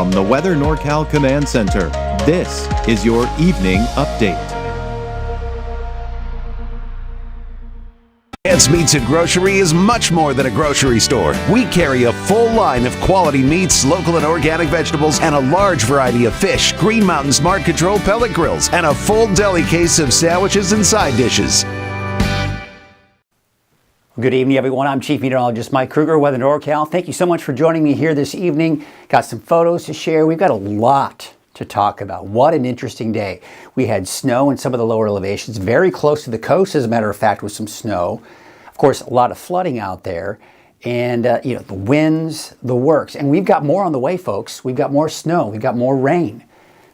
From the Weather NorCal Command Center, this is your Evening Update. Ants Meats and Grocery is much more than a grocery store. We carry a full line of quality meats, local and organic vegetables, and a large variety of fish, Green Mountain Smart Control pellet grills, and a full deli case of sandwiches and side dishes. Good evening, everyone. I'm Chief Meteorologist Mike Kruger, Weather NorCal. Thank you so much for joining me here this evening. Got some photos to share. We've got a lot to talk about. What an interesting day. We had snow in some of the lower elevations, very close to the coast, as a matter of fact, with some snow. Of course, a lot of flooding out there, and the winds, the works. And we've got more on the way, folks. We've got more snow. We've got more rain.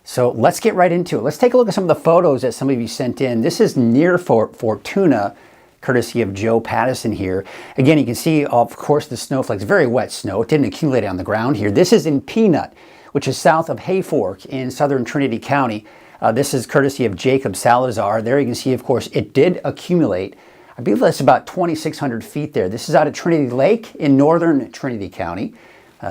So let's get right into it. Let's take a look at some of the photos that some of you sent in. This is near Fortuna, courtesy of Joe Pattison here. Again, you can see, of course, the snowflakes, very wet snow. It didn't accumulate on the ground here. This is in Peanut, which is south of Hayfork in southern Trinity County. This is courtesy of Jacob Salazar. There you can see, of course, it did accumulate. I believe that's about 2,600 feet there. This is out of Trinity Lake in northern Trinity County.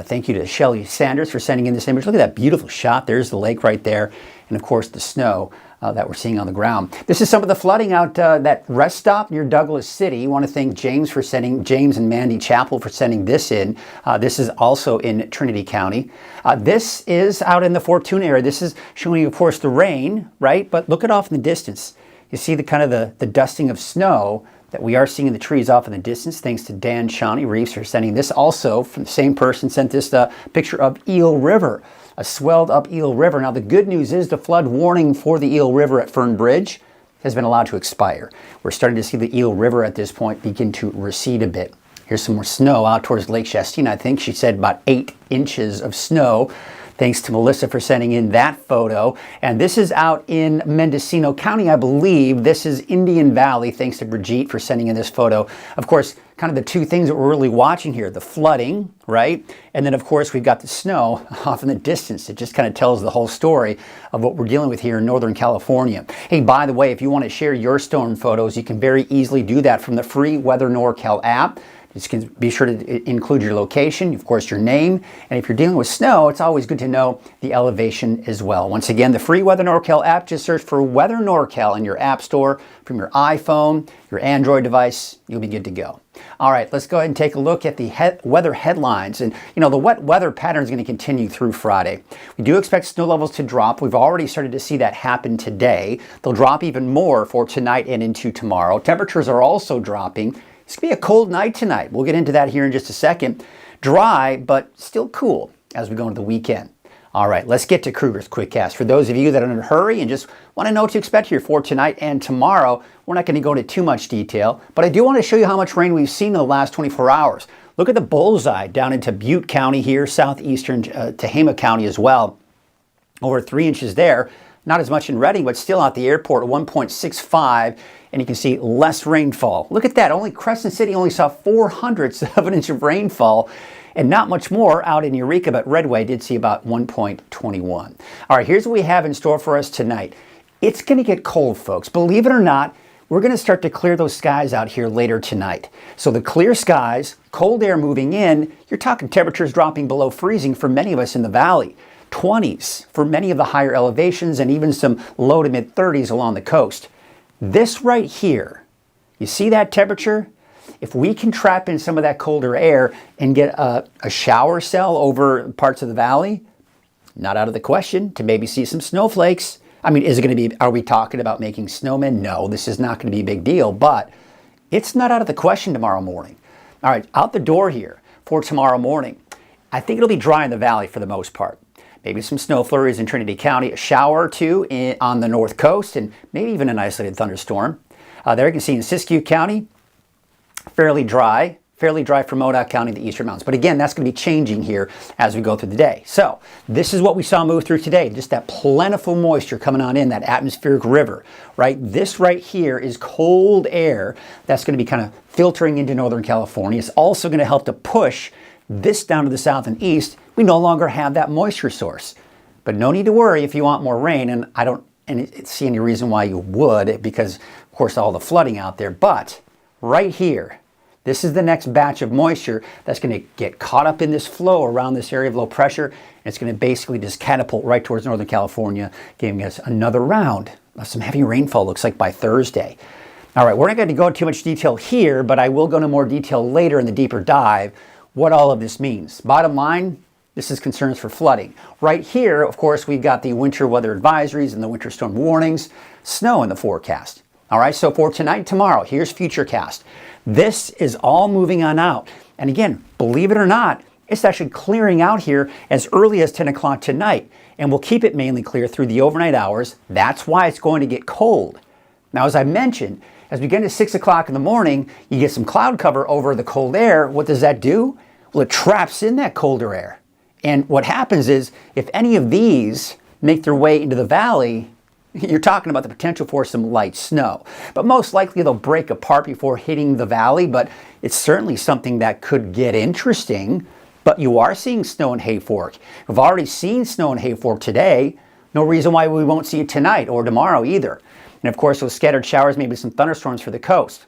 Thank you to Shelley Sanders for sending in this image. Look at that beautiful shot. There's the lake right there. And of course, the snow that we're seeing on the ground. This is some of the flooding out that rest stop near Douglas City. I want to thank James and Mandy Chappell for sending this in. This is also in Trinity County. This is out in the Fortuna area. This is showing you, of course, the rain, right? But look at off in the distance. You see the kind of the dusting of snow that we are seeing in the trees off in the distance, thanks to Dan Shawnee Reeves for sending this. Also, from the same person, sent this picture of Eel River, a swelled up Eel River. Now, the good news is the flood warning for the Eel River at Fern Bridge has been allowed to expire. We're starting to see the Eel River at this point begin to recede a bit. Here's some more snow out towards Lake Shastina. I think she said about 8 inches of snow. Thanks to Melissa for sending in that photo. And this is out in Mendocino County, I believe. This is Indian Valley. Thanks to Brigitte for sending in this photo. Of course, kind of the two things that we're really watching here, the flooding, right? And then, of course, we've got the snow off in the distance. It just kind of tells the whole story of what we're dealing with here in Northern California. Hey, by the way, if you want to share your storm photos, you can very easily do that from the free Weather NorCal app. Just be sure to include your location, of course, your name. And if you're dealing with snow, it's always good to know the elevation as well. Once again, the free Weather NorCal app, just search for Weather NorCal in your app store from your iPhone, your Android device. You'll be good to go. All right, let's go ahead and take a look at the weather headlines. And, the wet weather pattern is going to continue through Friday. We do expect snow levels to drop. We've already started to see that happen today. They'll drop even more for tonight and into tomorrow. Temperatures are also dropping. It's going to be a cold night tonight. We'll get into that here in just a second. Dry, but still cool as we go into the weekend. All right, let's get to Kruger's Quickcast. For those of you that are in a hurry and just want to know what to expect here for tonight and tomorrow, we're not going to go into too much detail, but I do want to show you how much rain we've seen in the last 24 hours. Look at the bullseye down into Butte County here, southeastern Tehama County as well. Over 3 inches there. Not as much in Redding, but still out the airport at 1.65, and you can see less rainfall. Look at that. Only Crescent City only saw 0.04 of an inch of rainfall, and not much more out in Eureka, but Redway did see about 1.21. All right, here's what we have in store for us tonight. It's going to get cold, folks. Believe it or not, we're going to start to clear those skies out here later tonight. So the clear skies, cold air moving in, you're talking temperatures dropping below freezing for many of us in the valley. 20s for many of the higher elevations, and even some low to mid 30s along the coast. This right here, you see that temperature? If we can trap in some of that colder air and get a shower cell over parts of the valley, not out of the question to maybe see some snowflakes. I mean, is it going to be, are we talking about making snowmen? No, this is not going to be a big deal, but it's not out of the question tomorrow morning. All right, out the door here for tomorrow morning. I think it'll be dry in the valley for the most part. Maybe some snow flurries in Trinity County, a shower or two on the north coast, and maybe even an isolated thunderstorm. There you can see in Siskiyou County, fairly dry for Modoc County, the eastern mountains. But again, that's going to be changing here as we go through the day. So this is what we saw move through today, just that plentiful moisture coming on in, that atmospheric river, right? This right here is cold air that's going to be kind of filtering into Northern California. It's also going to help to push this down to the south and east. We no longer have that moisture source. But no need to worry if you want more rain, and I don't see any reason why you would, because of course all the flooding out there. But right here, This is the next batch of moisture that's going to get caught up in this flow around this area of low pressure. And it's going to basically just catapult right towards Northern California, giving us another round of some heavy rainfall, looks like by Thursday. All right, we're not going to go into too much detail here, but I will go into more detail later in the deeper dive what all of this means. Bottom line, this is concerns for flooding. Right here, of course, we've got the winter weather advisories and the winter storm warnings, snow in the forecast. All right, so for tonight and tomorrow, here's Futurecast. This is all moving on out. And again, believe it or not, it's actually clearing out here as early as 10 o'clock tonight. And we'll keep it mainly clear through the overnight hours. That's why it's going to get cold. Now, as I mentioned, as we get into 6 o'clock in the morning, you get some cloud cover over the cold air. What does that do? Well, it traps in that colder air. And what happens is, if any of these make their way into the valley, you're talking about the potential for some light snow. But most likely they'll break apart before hitting the valley, but it's certainly something that could get interesting. But you are seeing snow in Hayfork. We've already seen snow in Hayfork today. No reason why we won't see it tonight or tomorrow either. And of course, those scattered showers, maybe some thunderstorms for the coast.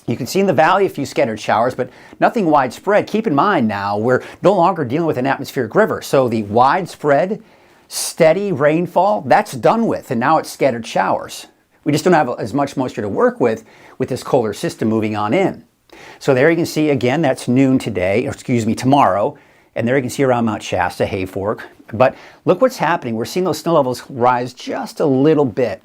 You can see in the valley a few scattered showers, but nothing widespread. Keep in mind now, we're no longer dealing with an atmospheric river. So the widespread, steady rainfall, that's done with, and now it's scattered showers. We just don't have as much moisture to work with this colder system moving on in. So there you can see, again, that's noon today, or excuse me, tomorrow. And there you can see around Mount Shasta, Hayfork. But look what's happening. We're seeing those snow levels rise just a little bit.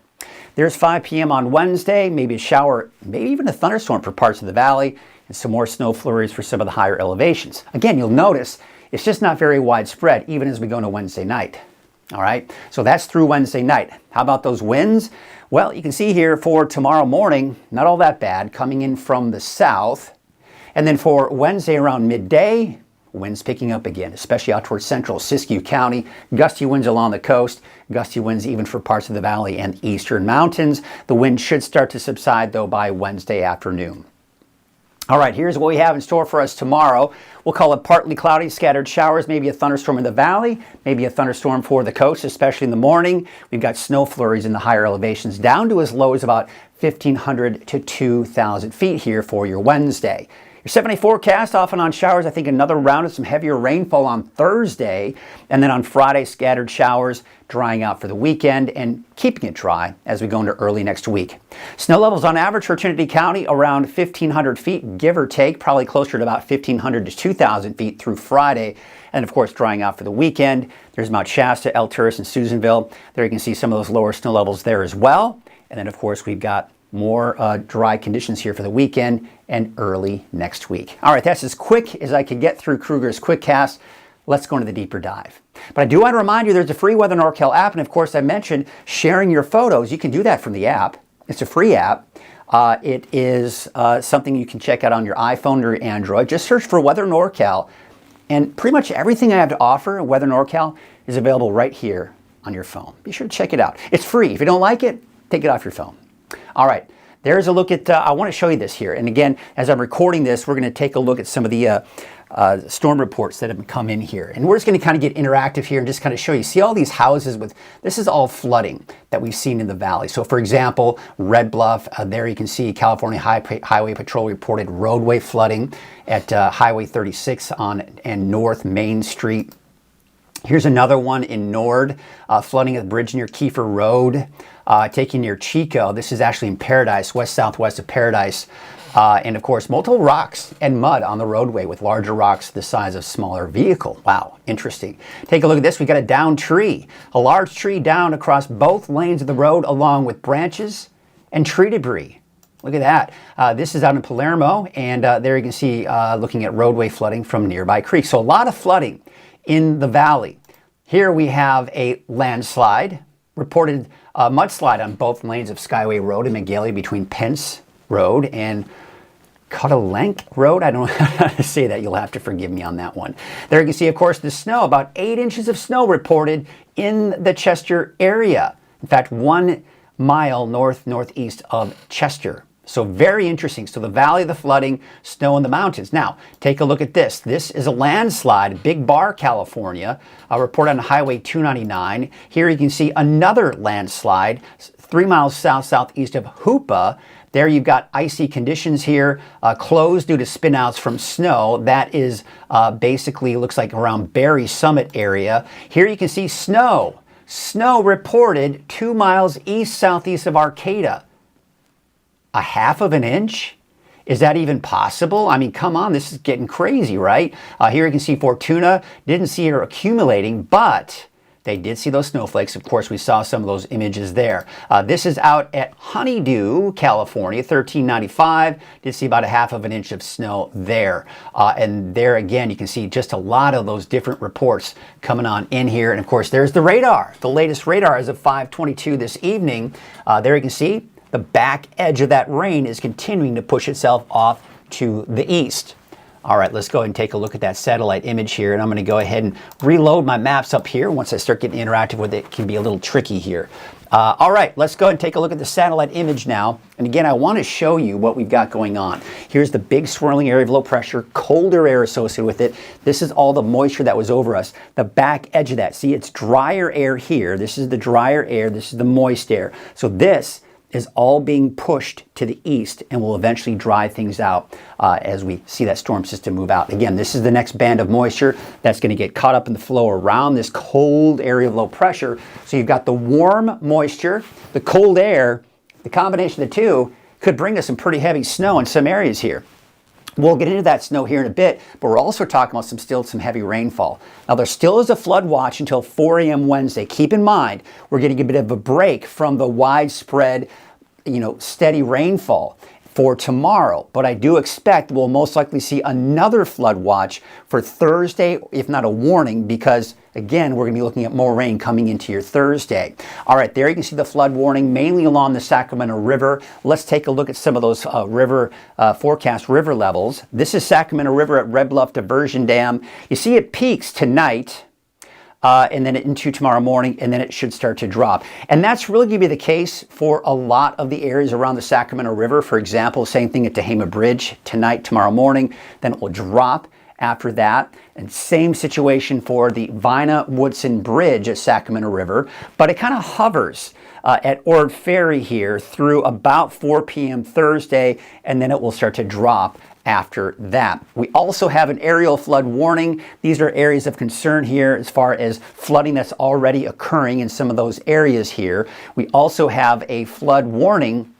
There's 5 p.m. on Wednesday, maybe a shower, maybe even a thunderstorm for parts of the valley, and some more snow flurries for some of the higher elevations. Again, you'll notice it's just not very widespread, even as we go into Wednesday night. All right, so that's through Wednesday night. How about those winds? Well, you can see here for tomorrow morning, not all that bad, coming in from the south. And then for Wednesday around midday, winds picking up again, especially out towards central Siskiyou County. Gusty winds along the coast, gusty winds even for parts of the valley and eastern mountains. The wind should start to subside, though, by Wednesday afternoon. All right, here's what we have in store for us tomorrow. We'll call it partly cloudy, scattered showers, maybe a thunderstorm in the valley, maybe a thunderstorm for the coast, especially in the morning. We've got snow flurries in the higher elevations down to as low as about 1,500 to 2,000 feet here for your Wednesday. Your 7-day forecast, off and on showers. I think another round of some heavier rainfall on Thursday. And then on Friday, scattered showers, drying out for the weekend and keeping it dry as we go into early next week. Snow levels on average for Trinity County around 1,500 feet, give or take, probably closer to about 1,500 to 2,000 feet through Friday. And of course, drying out for the weekend. There's Mount Shasta, El Turris, and Susanville. There you can see some of those lower snow levels there as well. And then, of course, we've got more dry conditions here for the weekend and early next week. All right, that's as quick as I could get through Kruger's Quickcast. Let's go into the deeper dive. But I do want to remind you there's a free Weather NorCal app, and of course I mentioned sharing your photos. You can do that from the app. It's a free app. It is something you can check out on your iPhone or your Android. Just search for Weather NorCal, and pretty much everything I have to offer, Weather NorCal, is available right here on your phone. Be sure to check it out. It's free. If you don't like it, take it off your phone. All right, there's a look at, I want to show you this here. And again, as I'm recording this, we're going to take a look at some of the storm reports that have come in here. And we're just going to kind of get interactive here and just kind of show you. See all these houses with, this is all flooding that we've seen in the valley. So for example, Red Bluff, there you can see California Highway Patrol reported roadway flooding at Highway 36 on and North Main Street. Here's another one in Nord, flooding at the bridge near Kiefer Road. Taking near Chico, this is actually in Paradise, west-southwest of Paradise. And of course, multiple rocks and mud on the roadway with larger rocks the size of smaller vehicle. Wow, interesting. Take a look at this. We got a downed tree, a large tree down across both lanes of the road along with branches and tree debris. Look at that. This is out in Palermo, and there you can see looking at roadway flooding from nearby creeks. So a lot of flooding in the valley. Here we have a landslide, reported mudslide on both lanes of Skyway Road in Magalia between Pence Road and Cottalenk Road. I don't know how to say that. You'll have to forgive me on that one. There you can see, of course, the snow. About 8 inches of snow reported in the Chester area. In fact, 1 mile northeast of Chester. So very interesting. So the valley of the flooding, snow in the mountains. Now, take a look at this. This is a landslide, Big Bar, California, reported on Highway 299. Here you can see another landslide, 3 miles southeast of Hoopa. There you've got icy conditions here, closed due to spinouts from snow. That is basically looks like around Berry Summit area. Here you can see snow. Snow reported 2 miles east-southeast of Arcata. A half of an inch? Is that even possible? I mean, come on, this is getting crazy, right? Here you can see Fortuna. Didn't see her accumulating, but they did see those snowflakes. Of course, we saw some of those images there. This is out at Honeydew, California, 1395. Did see about a half of an inch of snow there. And there again, you can see just a lot of those different reports coming on in here. And of course, there's the radar. The latest radar as of 5:22 this evening. There you can see the back edge of that rain is continuing to push itself off to the east. All right, let's go ahead and take a look at that satellite image here, and I'm going to go ahead and reload my maps up here. Once I start getting interactive with it, it can be a little tricky here. All right, let's go ahead and take a look at the satellite image now. And again, I want to show you what we've got going on. Here's the big swirling area of low pressure, colder air associated with it. This is all the moisture that was over us. The back edge of that, see, it's drier air here. This is the drier air. This is the moist air. So this is all being pushed to the east and will eventually dry things out as we see that storm system move out. Again, this is the next band of moisture that's going to get caught up in the flow around this cold area of low pressure. So you've got the warm moisture, the cold air, the combination of the two could bring us some pretty heavy snow in some areas here. We'll get into that snow here in a bit, but we're also talking about some heavy rainfall. Now, there still is a flood watch until 4 a.m. Wednesday. Keep in mind, we're getting a bit of a break from the widespread, steady rainfall for tomorrow. But I do expect we'll most likely see another flood watch for Thursday, if not a warning, because again, we're going to be looking at more rain coming into your Thursday. All right, there you can see the flood warning mainly along the Sacramento River. Let's take a look at some of those forecast river levels. This is Sacramento River at Red Bluff Diversion Dam. You see it peaks tonight. And then into tomorrow morning, and then it should start to drop. And that's really going to be the case for a lot of the areas around the Sacramento River. For example, same thing at Tehama Bridge tonight, tomorrow morning, then it will drop after that. And same situation for the Vina-Woodson Bridge at Sacramento River, but it kind of hovers at Ord Ferry here through about 4 p.m. Thursday, and then it will start to drop after that. We also have an aerial flood warning. These are areas of concern here as far as flooding that's already occurring in some of those areas here. We also have a flood warning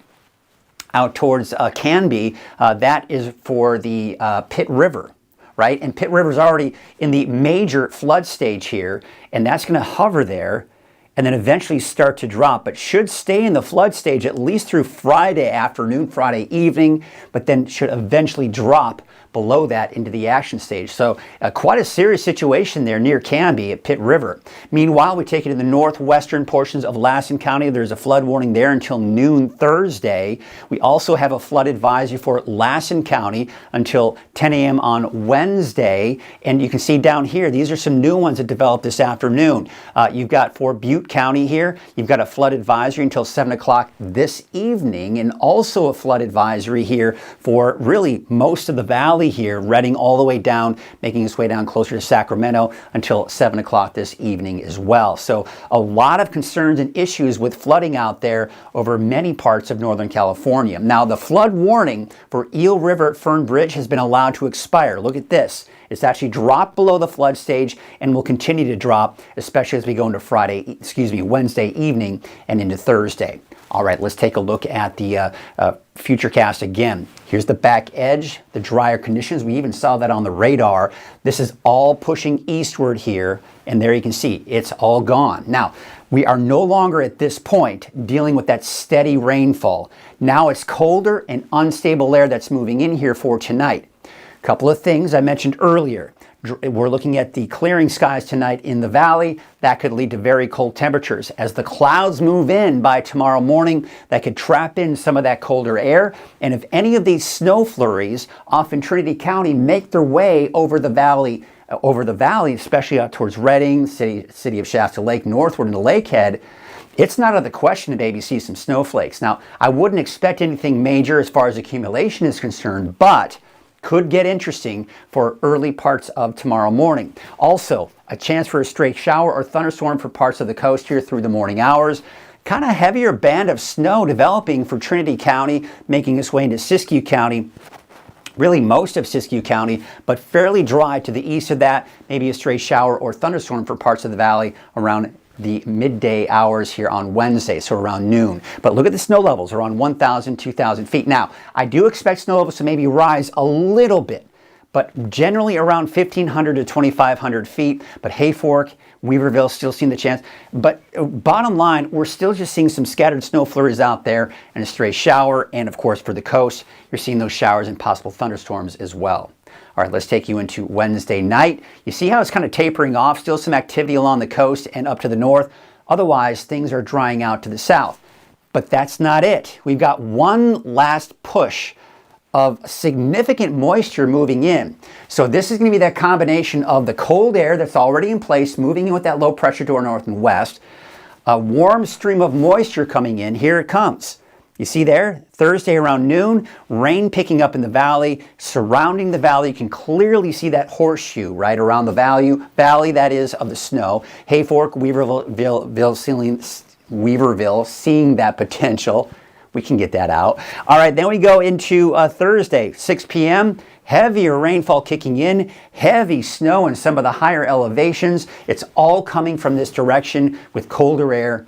out towards Canby. That is for the Pitt River, right? And Pitt River is already in the major flood stage here, and that's going to hover there and then eventually start to drop, but should stay in the flood stage at least through Friday afternoon, Friday evening, but then should eventually drop below that into the action stage. So quite a serious situation there near Canby at Pitt River. Meanwhile, we take it in the northwestern portions of Lassen County. There's a flood warning there until noon Thursday. We also have a flood advisory for Lassen County until 10 a.m. on Wednesday. And you can see down here, these are some new ones that developed this afternoon. You've got for Butte County here, you've got a flood advisory until 7 o'clock this evening, and also a flood advisory here for really most of the valley here, Redding all the way down, making its way down closer to Sacramento until 7 o'clock this evening as well. So a lot of concerns and issues with flooding out there over many parts of Northern California. Now, the flood warning for Eel River at Fern Bridge has been allowed to expire. Look at this. It's actually dropped below the flood stage and will continue to drop, especially as we go into Wednesday evening and into Thursday. All right, let's take a look at the Futurecast again. Here's the back edge, the drier conditions. We even saw that on the radar. This is all pushing eastward here, and there you can see it's all gone. Now, we are no longer at this point dealing with that steady rainfall. Now it's colder and unstable air that's moving in here for tonight. Couple of things I mentioned earlier. We're looking at the clearing skies tonight in the valley. That could lead to very cold temperatures. As the clouds move in by tomorrow morning, that could trap in some of that colder air. And if any of these snow flurries off in Trinity County make their way over the valley, especially out towards Redding, city of Shasta Lake, northward into Lakehead, it's not out of the question to maybe see some snowflakes. Now, I wouldn't expect anything major as far as accumulation is concerned, but could get interesting for early parts of tomorrow morning. Also, a chance for a stray shower or thunderstorm for parts of the coast here through the morning hours. kind of heavier band of snow developing for Trinity County, making its way into Siskiyou County. Really most of Siskiyou County, but fairly dry to the east of that. Maybe a stray shower or thunderstorm for parts of the valley around the midday hours here on Wednesday, so around noon. But look at the snow levels, around 1,000, 2,000 feet. Now, I do expect snow levels to maybe rise a little bit, but generally around 1,500 to 2,500 feet. But Hayfork, Weaverville still seeing the chance. But bottom line, we're still just seeing some scattered snow flurries out there and a stray shower. And of course, for the coast, you're seeing those showers and possible thunderstorms as well. All right, let's take you into Wednesday night. You see how it's kind of tapering off, still some activity along the coast and up to the north. Otherwise, things are drying out to the south. But that's not it. We've got one last push of significant moisture moving in. So this is going to be that combination of the cold air that's already in place, moving in with that low pressure to our north and west, a warm stream of moisture coming in. Here it comes. You see there, Thursday around noon, rain picking up in the valley, surrounding the valley. You can clearly see that horseshoe right around the valley that is of the snow. Hayfork, Weaverville seeing that potential. We can get that out. All right, then we go into Thursday, 6 p.m. Heavier rainfall kicking in, heavy snow in some of the higher elevations. It's all coming from this direction with colder air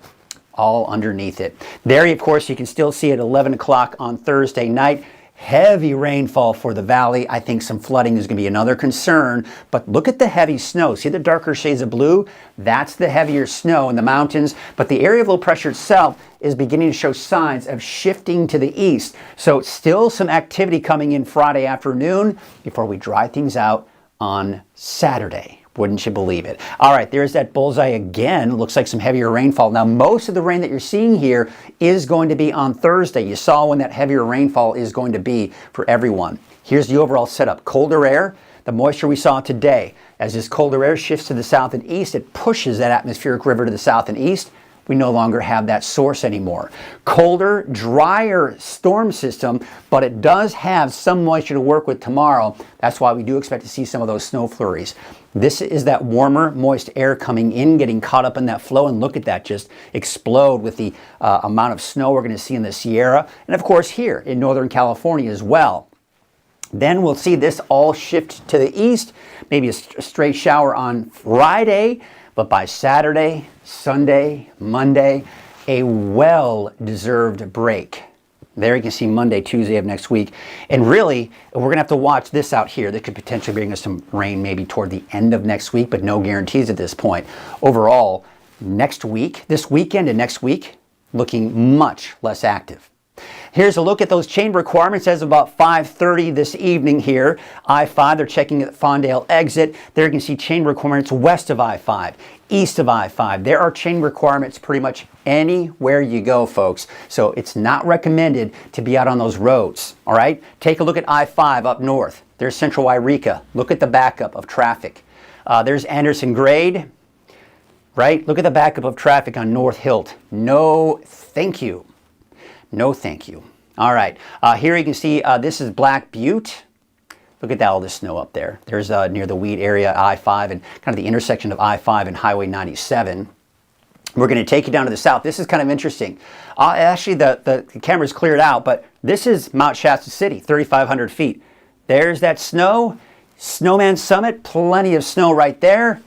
all underneath it. There, of course, you can still see at 11 o'clock on Thursday night. Heavy rainfall for the valley. I think some flooding is going to be another concern, but look at the heavy snow. See the darker shades of blue? That's the heavier snow in the mountains, but the area of low pressure itself is beginning to show signs of shifting to the east. So still some activity coming in Friday afternoon before we dry things out on Saturday. Wouldn't you believe it? All right, there's that bullseye again. Looks like some heavier rainfall. Now, most of the rain that you're seeing here is going to be on Thursday. You saw when that heavier rainfall is going to be for everyone. Here's the overall setup. Colder air, the moisture we saw today. As this colder air shifts to the south and east, it pushes that atmospheric river to the south and east. We no longer have that source anymore. Colder, drier storm system, but it does have some moisture to work with tomorrow. That's why we do expect to see some of those snow flurries. This is that warmer, moist air coming in, getting caught up in that flow, and look at that just explode with the amount of snow we're going to see in the Sierra, and of course here in Northern California as well. Then we'll see this all shift to the east, maybe a stray shower on Friday, but by Saturday, Sunday, Monday, a well-deserved break. There you can see Monday, Tuesday of next week. And really, we're going to have to watch this out here. That could potentially bring us some rain maybe toward the end of next week, but no guarantees at this point. Overall, next week, this weekend and next week, looking much less active. Here's a look at those chain requirements as of about 5:30 this evening here. I-5, they're checking at Fondale exit. There you can see chain requirements west of I-5, east of I-5. There are chain requirements pretty much anywhere you go, folks. So it's not recommended to be out on those roads, all right? Take a look at I-5 up north. There's Central Yreka. Look at the backup of traffic. There's Anderson Grade, right? Look at the backup of traffic on North Hilt. No, thank you. No, thank you. All right, here you can see this is Black Butte. Look at that, all this snow up there. There's near the Weed area, I-5, and kind of the intersection of I-5 and Highway 97. We're going to take you down to the south. This is kind of interesting. Actually, the camera's cleared out, but this is Mount Shasta City, 3,500 feet. There's that snow. Snowman Summit, plenty of snow right there.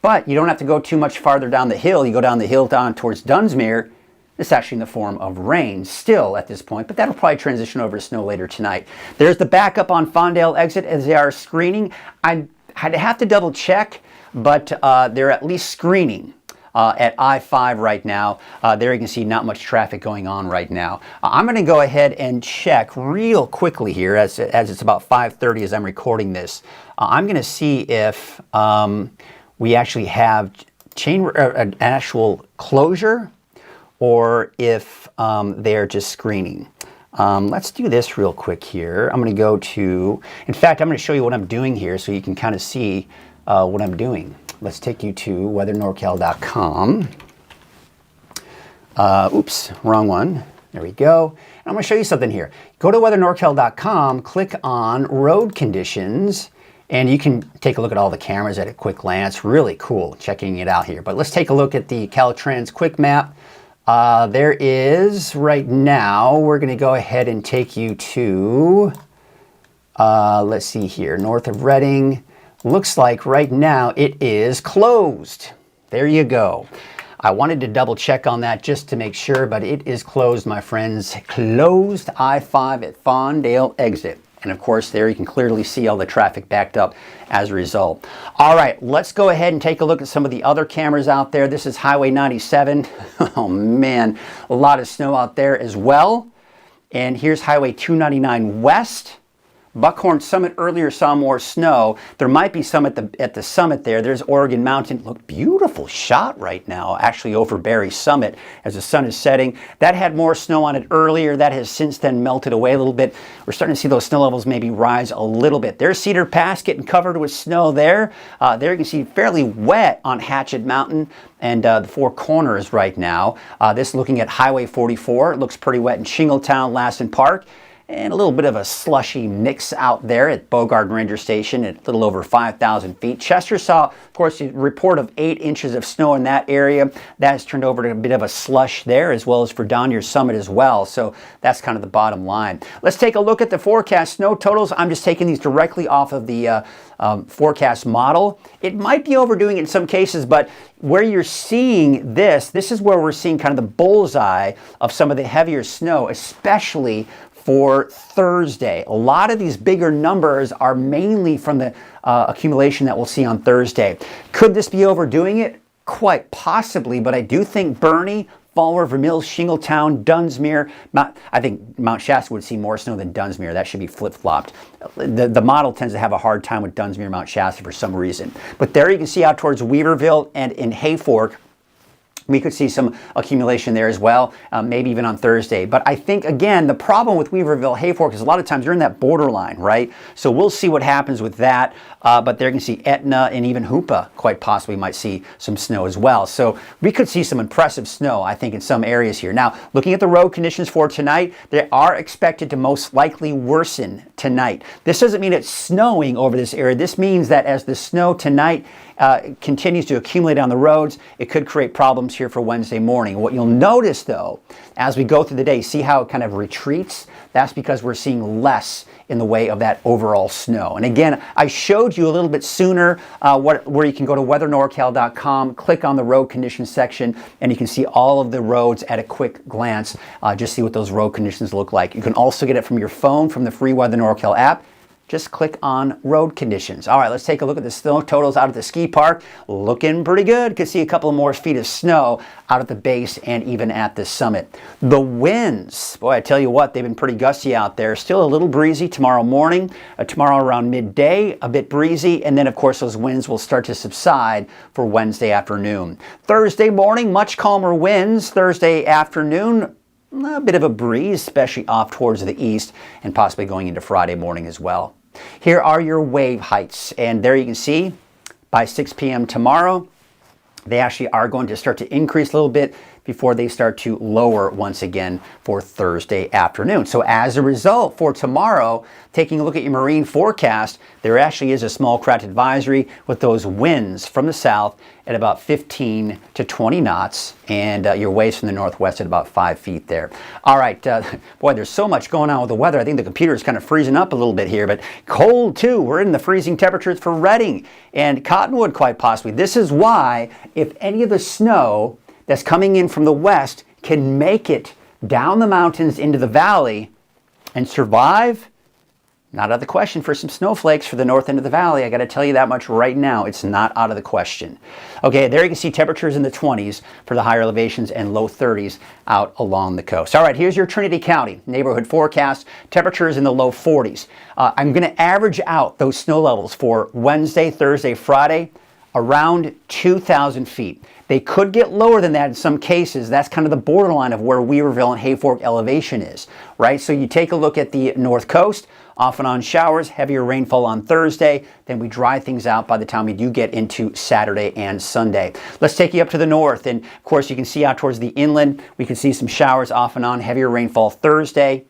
But you don't have to go too much farther down the hill. You go down the hill down towards Dunsmuir. It's actually in the form of rain still at this point, but that'll probably transition over to snow later tonight. There's the backup on Fondale exit as they are screening. I'd have to double check, but they're at least screening at I-5 right now. There you can see not much traffic going on right now. I'm going to go ahead and check real quickly here as it's about 5:30 as I'm recording this. I'm going to see if we actually have an actual closure, or if they're just screening. Let's do this real quick here. I'm going to go to, in fact, I'm going to show you what I'm doing here so you can kind of see what I'm doing. Let's take you to weathernorcal.com. Oops, wrong one. There we go. And I'm going to show you something here. Go to weathernorcal.com, click on road conditions, and you can take a look at all the cameras at a quick glance. Really cool checking it out here. But let's take a look at the Caltrans Quick Map. There is, right now, we're going to go ahead and take you to, let's see here, north of Reading. Looks like right now it is closed. There you go. I wanted to double check on that just to make sure, but it is closed, my friends. Closed I-5 at Fondale exit. And of course, there you can clearly see all the traffic backed up as a result. All right, let's go ahead and take a look at some of the other cameras out there. This is Highway 97. Oh man, a lot of snow out there as well. And here's Highway 299 West. Buckhorn Summit earlier saw more snow. There might be some at the summit there. There's Oregon Mountain. Look, beautiful shot right now, actually over Berry Summit as the sun is setting. That had more snow on it earlier. That has since then melted away a little bit. We're starting to see those snow levels maybe rise a little bit. There's Cedar Pass getting covered with snow there. There you can see fairly wet on Hatchet Mountain and the Four Corners right now. This looking at Highway 44. It looks pretty wet in Shingletown, Lassen Park. And a little bit of a slushy mix out there at Bogard Ranger Station at a little over 5,000 feet. Chester saw, of course, a report of 8 inches of snow in that area. That has turned over to a bit of a slush there, as well as for Donier Summit as well. So that's kind of the bottom line. Let's take a look at the forecast snow totals. I'm just taking these directly off of the forecast model. It might be overdoing it in some cases, but where you're seeing this is where we're seeing kind of the bullseye of some of the heavier snow, especially for Thursday. A lot of these bigger numbers are mainly from the accumulation that we'll see on Thursday. Could this be overdoing it? Quite possibly, but I do think Bernie, Fall River Mills, Shingletown, Dunsmuir, I think Mount Shasta would see more snow than Dunsmuir. That should be flip-flopped. The model tends to have a hard time with Dunsmuir, Mount Shasta for some reason. But there you can see out towards Weaverville and in Hayfork, we could see some accumulation there as well, maybe even on Thursday. But I think, again, the problem with Weaverville, Hayfork is a lot of times you're in that borderline, right? So we'll see what happens with that. But there you can see Etna and even Hoopa quite possibly might see some snow as well. So we could see some impressive snow, I think, in some areas here. Now, looking at the road conditions for tonight, they are expected to most likely worsen tonight. This doesn't mean it's snowing over this area. This means that as the snow tonight continues to accumulate on the roads, it could create problems here for Wednesday morning. What you'll notice, though, as we go through the day, see how it kind of retreats? That's because we're seeing less in the way of that overall snow. And again, I showed you a little bit sooner where you can go to weathernorcal.com, click on the road conditions section, and you can see all of the roads at a quick glance. Just see what those road conditions look like. You can also get it from your phone from the free Weather NorCal app. Just click on road conditions. All right, let's take a look at the snow totals out at the ski park. Looking pretty good. Could see a couple more feet of snow out at the base and even at the summit. The winds, boy, I tell you what, they've been pretty gusty out there. Still a little breezy tomorrow morning. Tomorrow around midday, a bit breezy. And then, of course, those winds will start to subside for Wednesday afternoon. Thursday morning, much calmer winds. Thursday afternoon, a bit of a breeze, especially off towards the east and possibly going into Friday morning as well. Here are your wave heights, and there you can see by 6 p.m. tomorrow, they actually are going to start to increase a little bit before they start to lower once again for Thursday afternoon. So as a result, for tomorrow, taking a look at your marine forecast, there actually is a small craft advisory with those winds from the south at about 15 to 20 knots and your waves from the northwest at about 5 feet there. All right, boy, there's so much going on with the weather. I think the computer is kind of freezing up a little bit here, but cold too. We're in the freezing temperatures for Reading and Cottonwood quite possibly. This is why if any of the snow that's coming in from the west can make it down the mountains into the valley and survive, not out of the question for some snowflakes for the north end of the valley. I got to tell you that much right now. It's not out of the question. Okay, there you can see temperatures in the 20s for the higher elevations and low 30s out along the coast. All right, here's your Trinity County neighborhood forecast. Temperatures in the low 40s. I'm going to average out those snow levels for Wednesday, Thursday, Friday, around 2,000 feet. They could get lower than that in some cases. That's kind of the borderline of where Weaverville and Hayfork elevation is, right? So you take a look at the north coast, off and on showers, heavier rainfall on Thursday, then we dry things out by the time we do get into Saturday and Sunday. Let's take you up to the north, and of course you can see out towards the inland, we can see some showers off and on, heavier rainfall Thursday.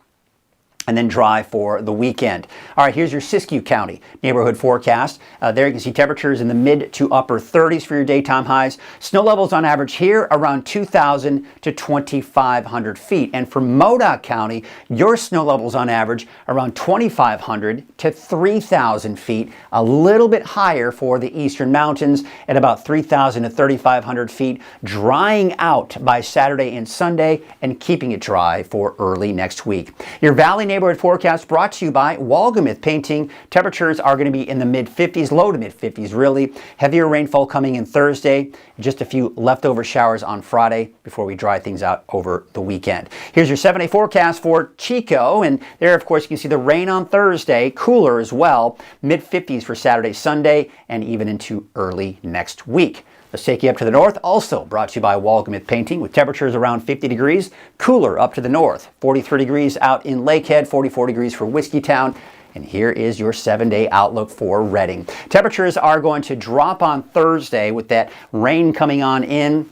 and then dry for the weekend. All right, here's your Siskiyou County neighborhood forecast. There you can see temperatures in the mid to upper 30s for your daytime highs. Snow levels on average here around 2,000 to 2,500 feet. And for Modoc County, your snow levels on average around 2,500 to 3,000 feet, a little bit higher for the eastern mountains at about 3,000 to 3,500 feet, drying out by Saturday and Sunday and keeping it dry for early next week. Your Valley neighborhood forecast brought to you by Walgamith Painting. Temperatures are going to be in the mid-50s, low to mid-50s really. Heavier rainfall coming in Thursday. Just a few leftover showers on Friday before we dry things out over the weekend. Here's your 7-day forecast for Chico. And there, of course, you can see the rain on Thursday, cooler as well. Mid-50s for Saturday, Sunday, and even into early next week. Let's take you up to the north, also brought to you by Walgamith Painting, with temperatures around 50 degrees, cooler up to the north. 43 degrees out in Lakehead, 44 degrees for Whiskeytown. And here is your 7-day outlook for Redding. Temperatures are going to drop on Thursday with that rain coming on in.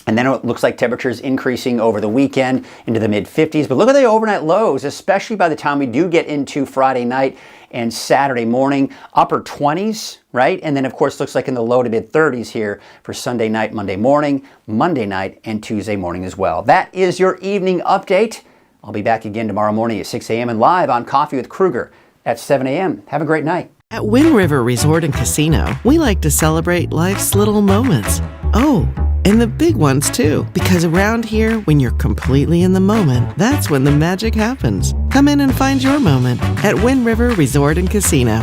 And then it looks like temperatures increasing over the weekend into the mid-50s. But look at the overnight lows, especially by the time we do get into Friday night and Saturday morning. Upper 20s, right? And then, of course, looks like in the low to mid-30s here for Sunday night, Monday morning, Monday night, and Tuesday morning as well. That is your evening update. I'll be back again tomorrow morning at 6 a.m. and live on Coffee with Kruger at 7 a.m. Have a great night. At Wind River Resort and Casino, we like to celebrate life's little moments. Oh, and the big ones too. Because around here, when you're completely in the moment, that's when the magic happens. Come in and find your moment at Wind River Resort and Casino.